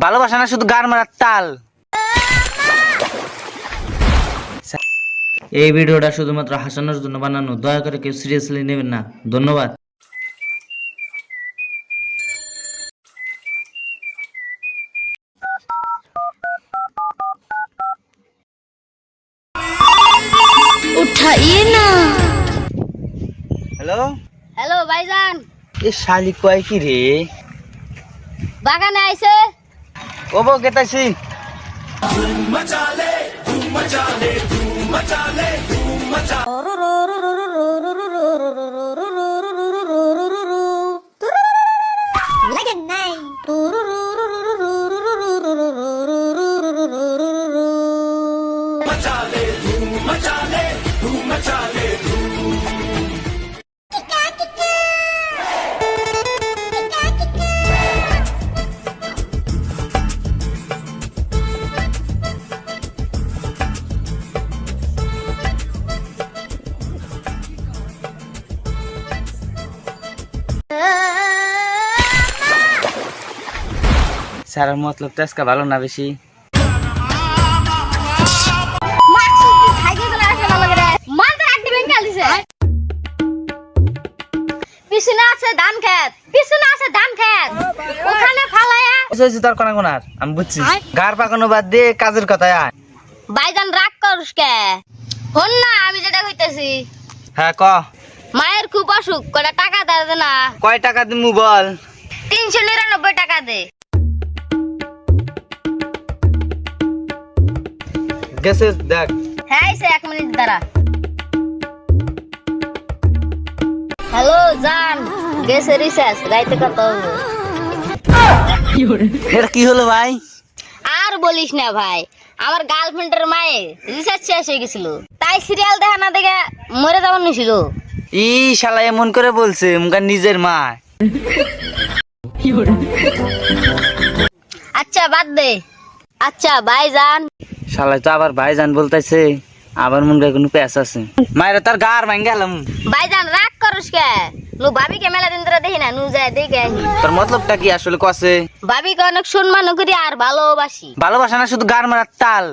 ভালোবাসা না শুধু গার মারার তাল। এই ভিডিওটা শুধুমাত্র হাসানোর জন্য বানানো, দয়া করে কেউ সিরিয়াসলি নেবেন না। ধন্যবাদ। उठाइए ना। হ্যালো, हेलो भाईजान, এ শালি কয় কি রে? বাগানে আইছে। ও বউ কেতাছি। लगन नहीं। স্যার মতলব তো আজকে ভালো না বেশি। পিছনে আছে ধান খেত, পিছনে আছে ধান খেত, ওখানে ফালায়া। তোর কোনা কোনার আমি বুঝছি। গার পাকানো বাদ দিয়ে কাজের কথায় আয়। ভাইজান রাগ করস কে? হন না, আমি যেটা কইতেছি। হ্যাঁ ক। মায়ের খুব অসুখ, কয়টা টাকা দেয় না। কয় টাকা দিমু বল? 399 টাকা দে। গেছে দেখ। হ্যাঁ এসে 1 মিনিট দাঁড়া। হ্যালো জান, গেছে রিচার্জ, রাইতে কত হবে? এটা কি হলো ভাই? আর বলিস না ভাই, আমার গার্লফ্রেন্ডের মায়ের রিচার্জ শেষ হয়ে গেছিল, তাই সিরিয়াল দেখা না দেখে মরে যাওয়ার নিছিল। ই শালা এমন করে বলছে মুখার নিজের মা। আচ্ছা বাদ দে। আচ্ছা ভাইজান। শালা তো আবার ভাইজান বলতেছে, আবার মনে হয় কোনো প্যাস আছে। মায়ের তার গার ভাঙ গেলাম। ভাইজান রাগ করস কে? নু ভাবিকে মেলা দিন ধরে দেখি না, নু যায় দেখে আসি। তোর মতলবটা কি আসলে কছে? ভাবিকে অনেক সম্মান করি আর ভালোবাসি। ভালোবাসা না শুধু গার মারার তাল।